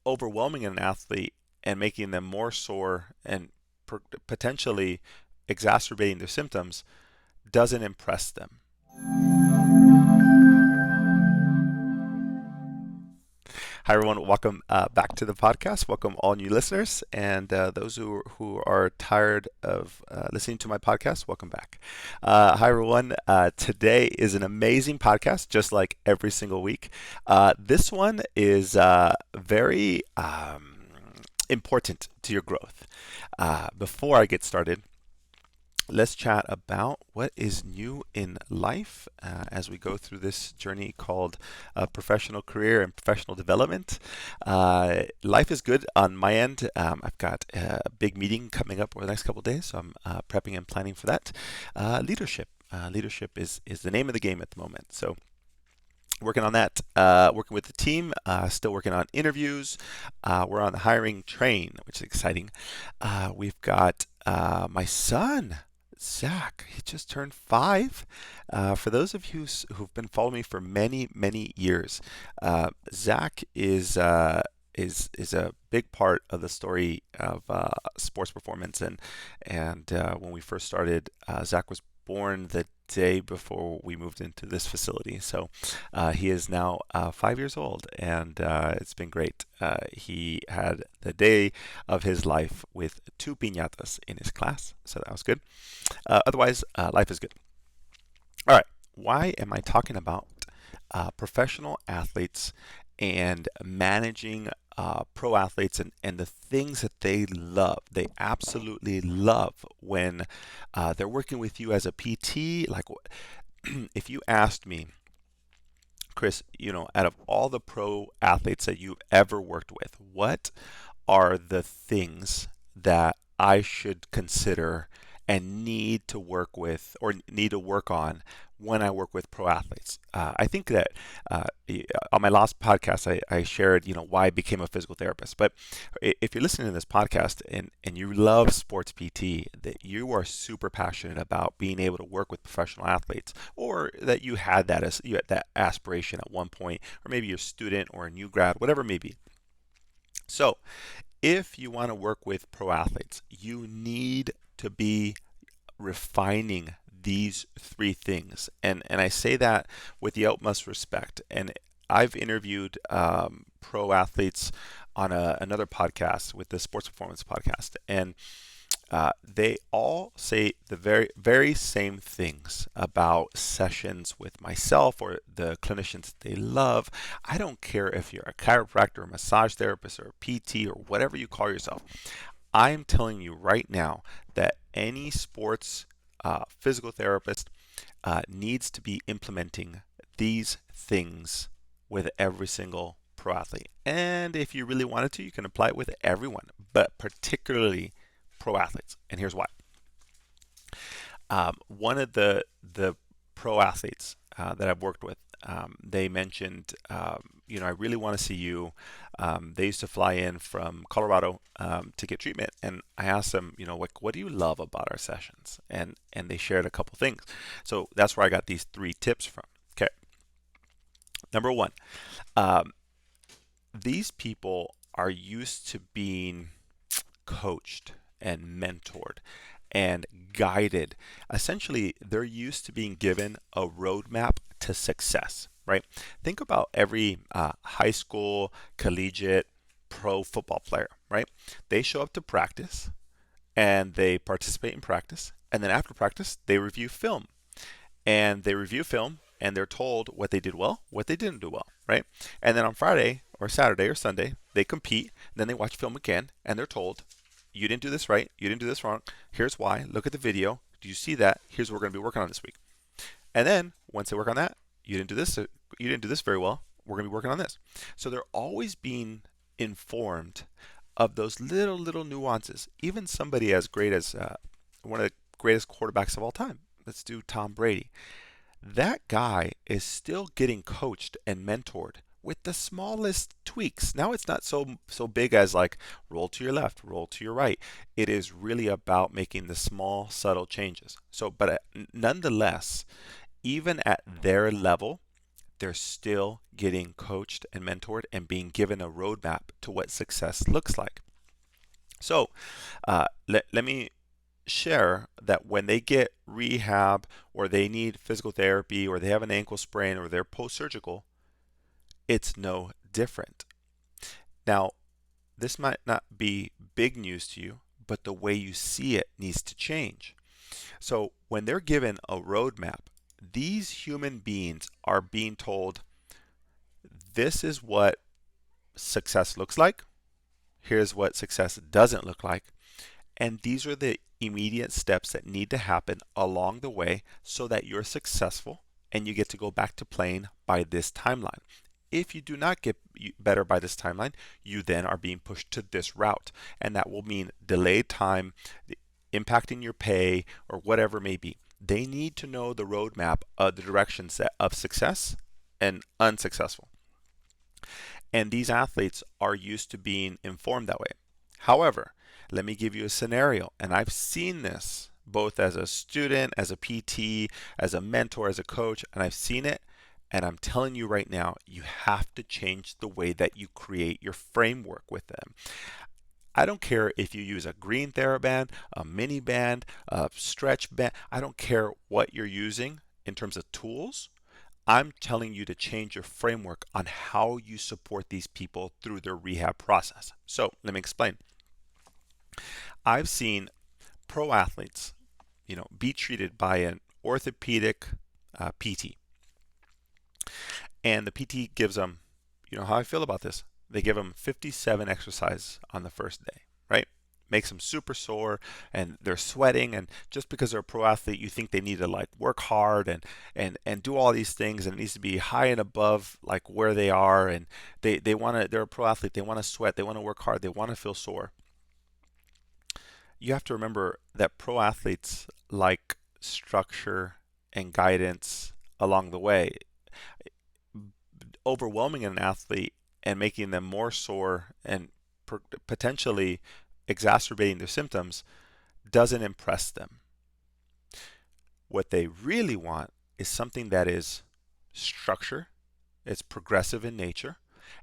overwhelming an athlete and making them more sore and potentially exacerbating their symptoms doesn't impress them. Hi, everyone. Welcome back to the podcast. Welcome all new listeners and those who are tired of listening to my podcast. Welcome back. Hi, everyone. Today is an amazing podcast, just like every single week. This one is very important to your growth. Before I get started, let's chat about what is new in life as we go through this journey called professional career and professional development. Life is good on my end. I've got a big meeting coming up over the next couple of days, so I'm prepping and planning for that. Leadership. Leadership is the name of the game at the moment. So working on that, working with the team, still working on interviews. We're on the hiring train, which is exciting. We've got my son, Zach. He just turned 5. For those of you who've been following me for many, many years, Zach is a big part of the story of sports performance. And when we first started, Zach was born the day before we moved into this facility. So he is now 5 years old, and it's been great. He had the day of his life with 2 piñatas in his class, so that was good. Otherwise, life is good. All right, why am I talking about professional athletes and managing pro athletes and the things that they love? They absolutely love when they're working with you as a PT. Like, if you asked me, Chris, out of all the pro athletes that you've ever worked with, what are the things that I should consider and need to work with or need to work on when I work with pro athletes? I think that on my last podcast, I shared, why I became a physical therapist. But if you're listening to this podcast and you love sports PT, that you are super passionate about being able to work with professional athletes, or that you had that aspiration at one point, or maybe you're a student or a new grad, whatever it may be. So if you want to work with pro athletes, you need to be refining these 3 things. And I say that with the utmost respect. And I've interviewed pro athletes on another podcast, with the Sports Performance Podcast. And they all say the very, very same things about sessions with myself or the clinicians they love. I don't care if you're a chiropractor, a massage therapist, or a PT, or whatever you call yourself. I'm telling you right now that any sports physical therapist needs to be implementing these things with every single pro athlete. And if you really wanted to, you can apply it with everyone, but particularly pro athletes. And here's why. One of the pro athletes that I've worked with, they mentioned, I really want to see you. They used to fly in from Colorado to get treatment, and I asked them, what do you love about our sessions? And they shared a couple things. So that's where I got these 3 tips from. Okay. Number 1, these people are used to being coached and mentored and guided. Essentially, they're used to being given a roadmap to success, right? Think about every high school, collegiate, pro football player, right? They show up to practice and they participate in practice. And then after practice, they review film. And they review film and they're told what they did well, what they didn't do well, right? And then on Friday or Saturday or Sunday, they compete. Then they watch film again and they're told, you didn't do this right, you didn't do this wrong, here's why, look at the video, do you see that, here's what we're going to be working on this week. And then once they work on that, you didn't do this very well, we're going to be working on this. So they're always being informed of those little nuances. Even somebody as great as one of the greatest quarterbacks of all time, let's do Tom Brady, that guy is still getting coached and mentored with the smallest tweaks. Now it's not so big as like roll to your left, roll to your right. It is really about making the small, subtle changes. So, but nonetheless, even at their level, they're still getting coached and mentored and being given a roadmap to what success looks like. So let me share that when they get rehab or they need physical therapy or they have an ankle sprain or they're post-surgical, it's no different. Now, this might not be big news to you, but the way you see it needs to change. So when they're given a roadmap, these human beings are being told, this is what success looks like. Here's what success doesn't look like. And these are the immediate steps that need to happen along the way so that you're successful and you get to go back to playing by this timeline. If you do not get better by this timeline, you then are being pushed to this route. And that will mean delayed time, impacting your pay, or whatever it may be. They need to know the roadmap of the directions of success and unsuccessful. And these athletes are used to being informed that way. However, let me give you a scenario, and I've seen this both as a student, as a PT, as a mentor, as a coach, and I've seen it, and I'm telling you right now, you have to change the way that you create your framework with them. I don't care if you use a green TheraBand, a mini band, a stretch band. I don't care what you're using in terms of tools. I'm telling you to change your framework on how you support these people through their rehab process. So let me explain. I've seen pro athletes, be treated by an orthopedic PT, and the PT gives them, how I feel about this. They give them 57 exercises on the first day, right? Makes them super sore and they're sweating, and just because they're a pro athlete, you think they need to like work hard and do all these things, and it needs to be high and above like where they are, and they want to, they're a pro athlete, they want to sweat, they want to work hard, they want to feel sore. You have to remember that pro athletes like structure and guidance along the way. Overwhelming an athlete and making them more sore and potentially exacerbating their symptoms doesn't impress them. What they really want is something that is structure, it's progressive in nature,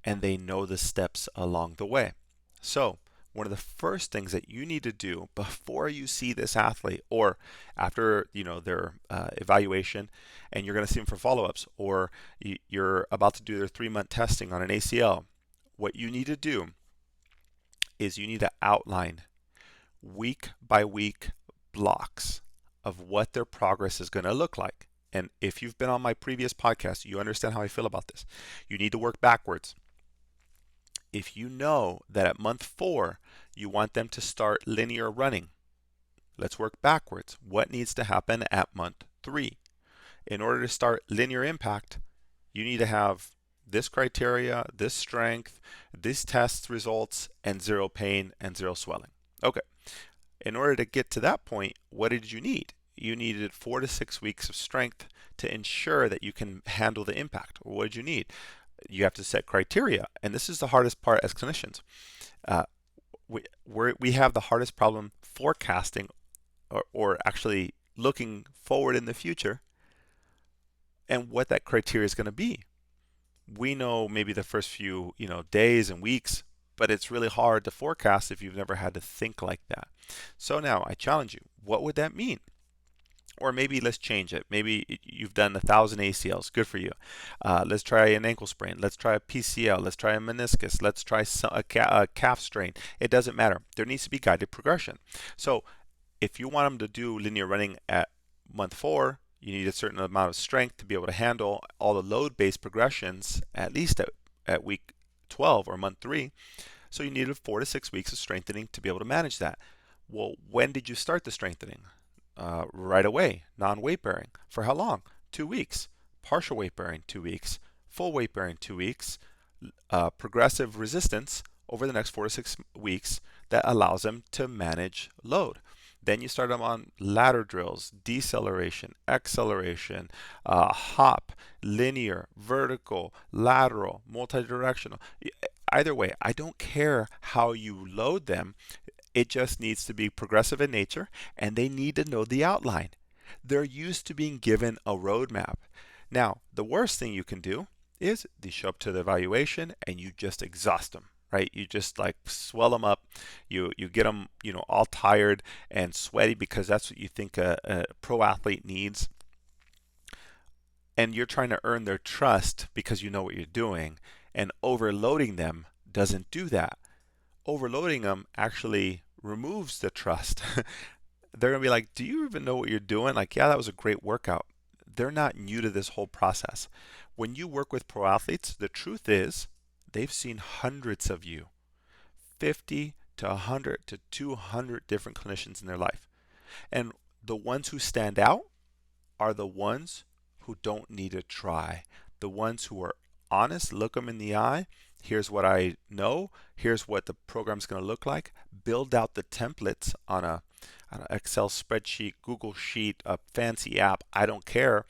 and they know the steps along the way. So one of the first things that you need to do before you see this athlete, or after their evaluation and you're going to see them for follow-ups, or you're about to do their 3-month testing on an ACL, what you need to do is you need to outline week by week blocks of what their progress is going to look like. And if you've been on my previous podcast, you understand how I feel about this. You need to work backwards. If you know that at month 4 you want them to start linear running, let's work backwards. What needs to happen at month 3? In order to start linear impact, you need to have this criteria, this strength, these test results, and 0 pain and 0 swelling. Okay. In order to get to that point, what did you need? You needed 4 to 6 weeks of strength to ensure that you can handle the impact. What did you need? You have to set criteria, and this is the hardest part as clinicians. We have the hardest problem forecasting or actually looking forward in the future and what that criteria is going to be. We know maybe the first few days and weeks, but it's really hard to forecast if you've never had to think like that. So now I challenge you, what would that mean? Or maybe let's change it. Maybe you've done 1,000 ACLs. Good for you. Let's try an ankle sprain. Let's try a PCL. Let's try a meniscus. Let's try a calf strain. It doesn't matter. There needs to be guided progression. So if you want them to do linear running at month 4, you need a certain amount of strength to be able to handle all the load-based progressions at least at week 12 or month 3. So you needed 4 to 6 weeks of strengthening to be able to manage that. Well, when did you start the strengthening? Right away, non-weight bearing. For how long? 2 weeks. Partial weight bearing, 2 weeks. Full weight bearing, 2 weeks. Progressive resistance over the next 4 to 6 weeks that allows them to manage load. Then you start them on ladder drills, deceleration, acceleration, hop, linear, vertical, lateral, multi-directional. Either way, I don't care how you load them. It just needs to be progressive in nature, and they need to know the outline. They're used to being given a roadmap. Now, the worst thing you can do is they show up to the evaluation and you just exhaust them, right? You just like swell them up. You get them, all tired and sweaty because that's what you think a pro athlete needs. And you're trying to earn their trust because you know what you're doing. And overloading them doesn't do that. Overloading them actually removes the trust. They're going to be like, do you even know what you're doing? Like, yeah, that was a great workout. They're not new to this whole process. When you work with pro athletes, the truth is they've seen hundreds of you, 50 to 100 to 200 different clinicians in their life. And the ones who stand out are the ones who don't need to try, the ones who are honest, look them in the eye. Here's what I know. Here's what the program's going to look like. Build out the templates on an Excel spreadsheet, Google Sheet, a fancy app. I don't care,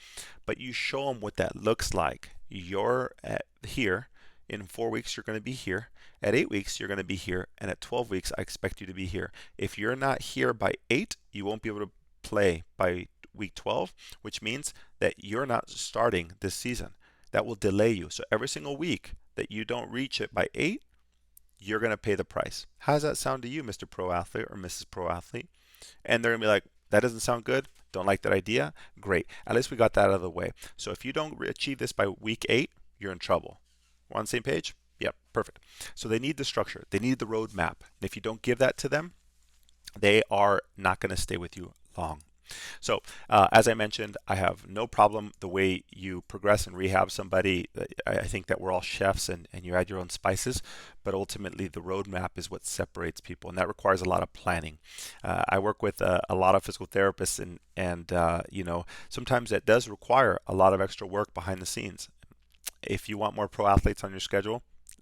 but you show them what that looks like. You're here. In 4 weeks, you're going to be here. At 8 weeks, you're going to be here. And at 12 weeks, I expect you to be here. If you're not here by 8, you won't be able to play by week 12, which means that you're not starting this season. That will delay you. So every single week that you don't reach it by 8, you're going to pay the price. How does that sound to you, Mr. Pro Athlete or Mrs. Pro Athlete? And they're going to be like, that doesn't sound good. Don't like that idea. Great. At least we got that out of the way. So if you don't achieve this by week 8, you're in trouble. We're on the same page? Yep, perfect. So they need the structure. They need the roadmap. And if you don't give that to them, they are not going to stay with you long. So, as I mentioned, I have no problem the way you progress and rehab somebody. I think that we're all chefs and you add your own spices, but ultimately the roadmap is what separates people, and that requires a lot of planning. I work with a lot of physical therapists, and sometimes that does require a lot of extra work behind the scenes. If you want more pro athletes on your schedule,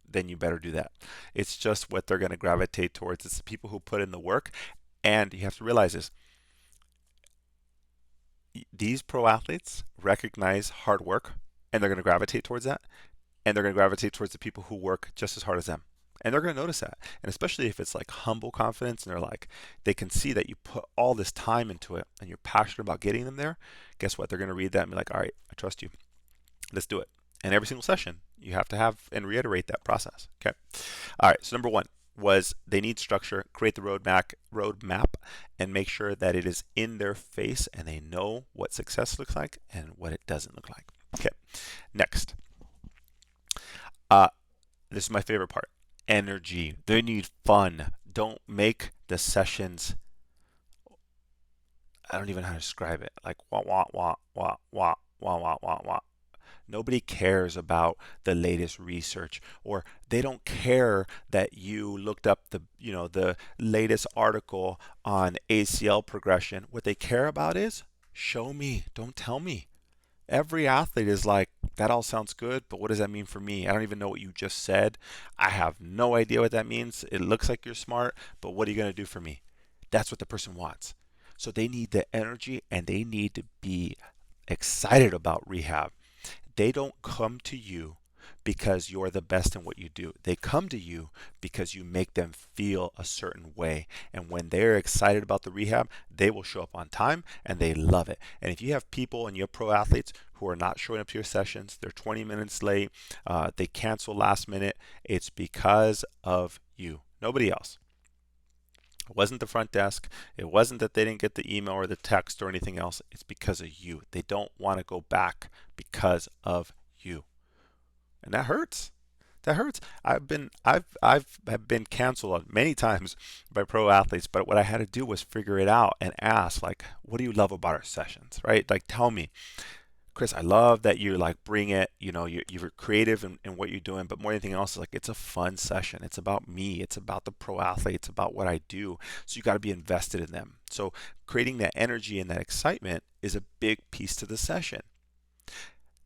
then you better do that. It's just what they're going to gravitate towards. It's the people who put in the work, and you have to realize this. These pro athletes recognize hard work and they're going to gravitate towards that, and they're going to gravitate towards the people who work just as hard as them, and they're going to notice that. And especially if it's like humble confidence and they're like, they can see that you put all this time into it and you're passionate about getting them there. Guess what? They're going to read that and be like, all right, I trust you, let's do it. And every single session you have to have and reiterate that process. Okay. All right, so number one was they need structure. Create the roadmap and make sure that it is in their face and they know what success looks like and what it doesn't look like. Okay, next. This is my favorite part. Energy. They need fun. Don't make the sessions, I don't even know how to describe it, like wah wah wah wah wah wah wah wah wah. Nobody cares about the latest research, or they don't care that you looked up the latest article on ACL progression. What they care about is show me, don't tell me. Every athlete is like, that all sounds good, but what does that mean for me? I don't even know what you just said. I have no idea what that means. It looks like you're smart, but what are you going to do for me? That's what the person wants. So they need the energy and they need to be excited about rehab. They don't come to you because you're the best in what you do. They come to you because you make them feel a certain way. And when they're excited about the rehab, they will show up on time and they love it. And if you have people and your pro athletes who are not showing up to your sessions, they're 20 minutes late, they cancel last minute, it's because of you, nobody else. It wasn't the front desk. It wasn't that they didn't get the email or the text or anything else. It's because of you. They don't want to go back because of you. And that hurts. That hurts. I've been canceled many times by pro athletes, but what I had to do was figure it out and ask, like, what do you love about our sessions, right? Like, tell me. Chris, I love that you like bring it, you're creative in what you're doing, but more than anything else, like it's a fun session. It's about me. It's about the pro athlete. It's about what I do. So you got to be invested in them. So creating that energy and that excitement is a big piece to the session.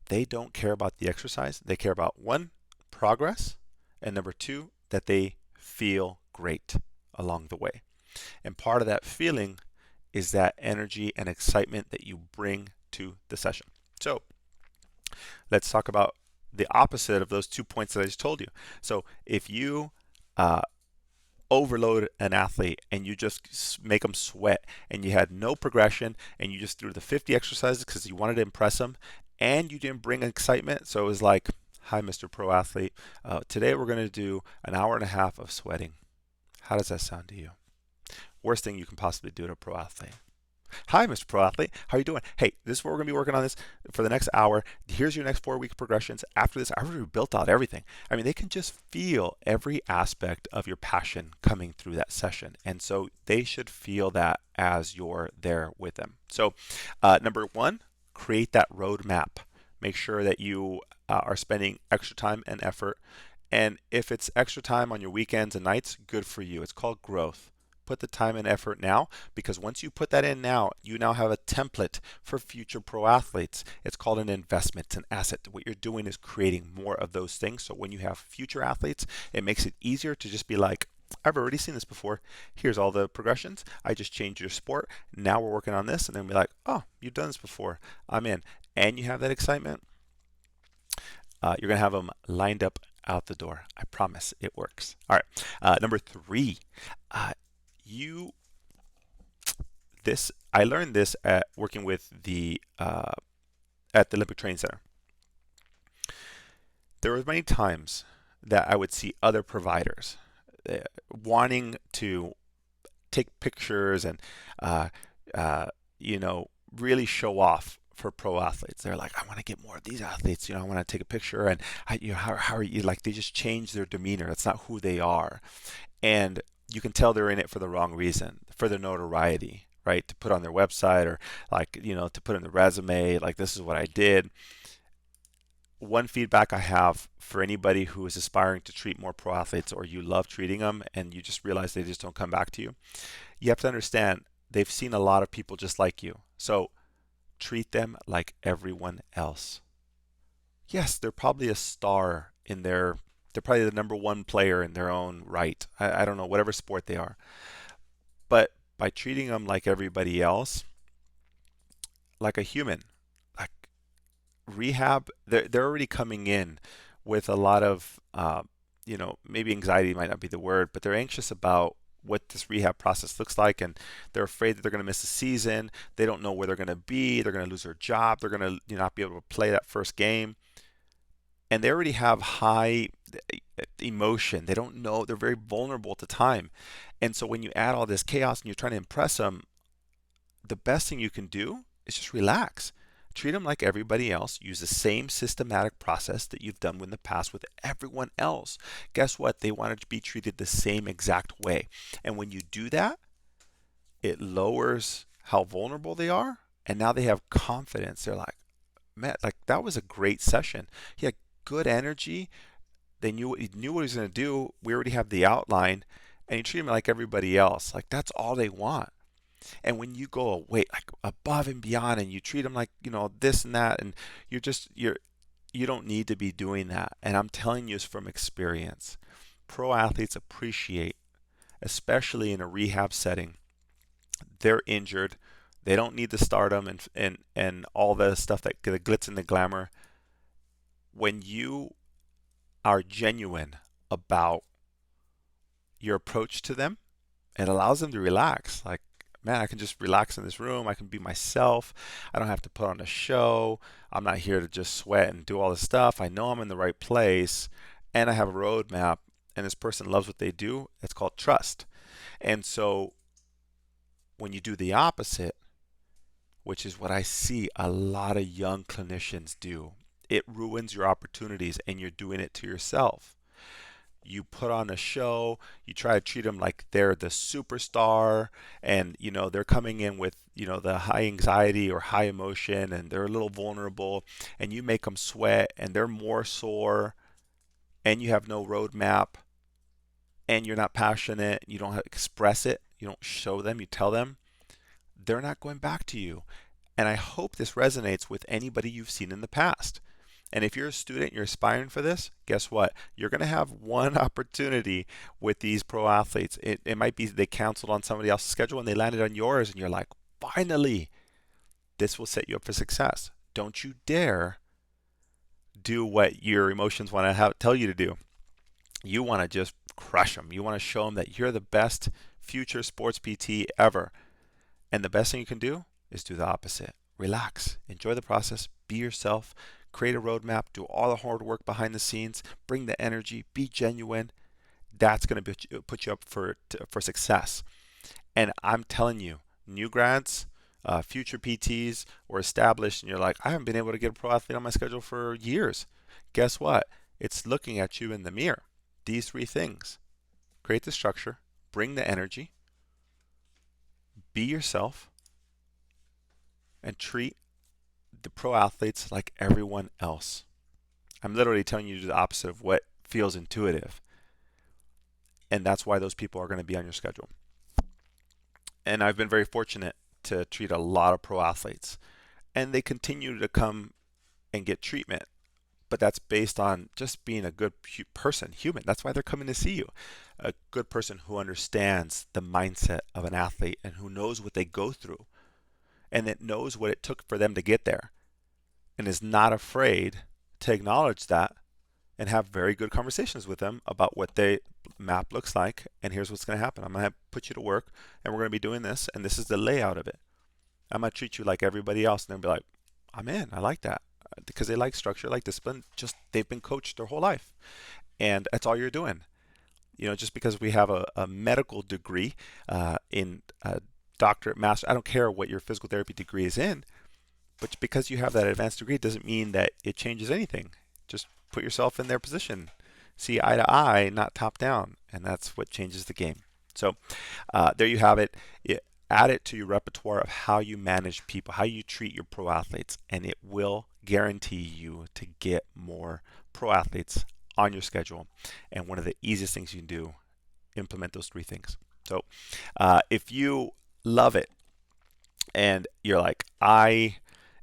They don't care about the exercise. They care about one, progress, and number two, that they feel great along the way. And part of that feeling is that energy and excitement that you bring to the session. So let's talk about the opposite of those 2 points that I just told you. So if you overload an athlete and you just make them sweat and you had no progression and you just threw the 50 exercises because you wanted to impress them and you didn't bring excitement, so it was like Hi, Mr. Pro Athlete. Today we're going to do an hour and a half of sweating. How does that sound to you? Worst thing you can possibly do to a pro athlete. Hi, Mr. Pro Athlete. How are you doing? Hey, this is what we're going to be working on this for the next hour. Here's your next 4 week progressions. After this, I've already built out everything. I mean, they can just feel every aspect of your passion coming through that session. And so they should feel that as you're there with them. So, number one, create that roadmap. Make sure that you are spending extra time and effort. And if it's extra time on your weekends and nights, good for you. It's called growth. Put the time and effort now, because once you put that in now, you now have a template for future pro athletes. It's called an investment, it's an asset. What you're doing is creating more of those things. So when you have future athletes, it makes it easier to just be like, I've already seen this before. Here's all the progressions. I just changed your sport. Now we're working on this. And then be like, oh, you've done this before. I'm in. And you have that excitement. You're going to have them lined up out the door. I promise it works. All right. Number three, I learned this at working with the at the Olympic Training Center. There were many times that I would see other providers wanting to take pictures and really show off for pro athletes. They're like, I want to get more of these athletes. I want to take a picture, and how are you? Like, they just change their demeanor. That's not who they are, and you can tell they're in it for the wrong reason, for the notoriety, right? To put on their website, or to put in the resume, like, this is what I did. One feedback I have for anybody who is aspiring to treat more pro athletes, or you love treating them and you just realize they just don't come back to you, you have to understand they've seen a lot of people just like you. So treat them like everyone else. Yes, they're probably a star in they're probably the number one player in their own right. I don't know, whatever sport they are. But by treating them like everybody else, like a human, like Rehab, they're already coming in with a lot of, maybe anxiety might not be the word, but they're anxious about what this rehab process looks like, and they're afraid that they're going to miss a season. They don't know where they're going to be. They're going to lose their job. They're going to not be able to play that first game. And they already have high emotion. They don't know. They're very vulnerable at the time. And so when you add all this chaos and you're trying to impress them, the best thing you can do is just relax. Treat them like everybody else. Use the same systematic process that you've done in the past with everyone else. Guess what? They want to be treated the same exact way. And when you do that, it lowers how vulnerable they are. And now they have confidence. They're like, man, like, that was a great session. He had good energy. He knew what he was going to do. We already have the outline. And you treat them like everybody else. Like, that's all they want. And when you go away, like, above and beyond, and you treat them like, this and that, and you don't need to be doing that. And I'm telling you this from experience. Pro athletes appreciate, especially in a rehab setting, they're injured. They don't need the stardom and all the stuff, that the glitz and the glamour. When you are genuine about your approach to them, it allows them to relax. Like, man, I can just relax in this room. I can be myself. I don't have to put on a show. I'm not here to just sweat and do all this stuff. I know I'm in the right place, and I have a roadmap, and this person loves what they do. It's called trust. And so when you do the opposite, which is what I see a lot of young clinicians do, it ruins your opportunities, and you're doing it to yourself. You put on a show, you try to treat them like they're the superstar, and they're coming in with the high anxiety or high emotion, and they're a little vulnerable, and you make them sweat, and they're more sore, and you have no roadmap, and you're not passionate, you don't express it, you don't show them, you tell them, they're not going back to you. And I hope this resonates with anybody you've seen in the past. And if you're a student, you're aspiring for this, guess what? You're going to have one opportunity with these pro athletes. It might be they canceled on somebody else's schedule and they landed on yours, and you're like, finally, this will set you up for success. Don't you dare do what your emotions want to tell you to do. You want to just crush them. You want to show them that you're the best future sports PT ever. And the best thing you can do is do the opposite. Relax. Enjoy the process. Be yourself. create a roadmap, do all the hard work behind the scenes, bring the energy, be genuine. That's going to put you up for success. And I'm telling you, new grads, future PTs, or established, and you're like, I haven't been able to get a pro athlete on my schedule for years. Guess what? It's looking at you in the mirror. These three things: create the structure, bring the energy, be yourself, and treat the pro athletes like everyone else. I'm literally telling you to do the opposite of what feels intuitive. And that's why those people are going to be on your schedule. And I've been very fortunate to treat a lot of pro athletes. And they continue to come and get treatment. But that's based on just being a good person, human. That's why they're coming to see you. A good person who understands the mindset of an athlete and who knows what they go through and that knows what it took for them to get there and is not afraid to acknowledge that and have very good conversations with them about what their map looks like. And here's what's going to happen. I'm going to put you to work and we're going to be doing this. And this is the layout of it. I'm going to treat you like everybody else. And they'll be like, I'm in. I like that. Because they like structure, like discipline. Just they've been coached their whole life. And that's all you're doing. Just because we have a medical degree in doctorate, master, I don't care what your physical therapy degree is in. But because you have that advanced degree doesn't mean that it changes anything. Just put yourself in their position. See eye to eye, not top down. And that's what changes the game. So there you have it. Add it to your repertoire of how you manage people, how you treat your pro athletes, and it will guarantee you to get more pro athletes on your schedule. And one of the easiest things you can do, implement those three things. So if you love it and you're like,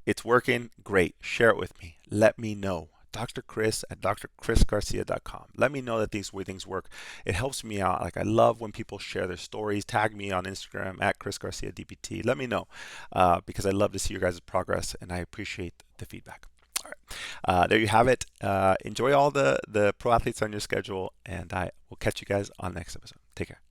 it's working, great, share it with me. Let me know. Dr. Chris at drchrisgarcia.com. Let me know that these things work. It helps me out. Like, I love when people share their stories. Tag me on Instagram at Chris Garcia DPT. Let me know because I love to see your guys' progress and I appreciate the feedback. All right. There you have it. Enjoy all the pro athletes on your schedule, and I will catch you guys on the next episode. Take care.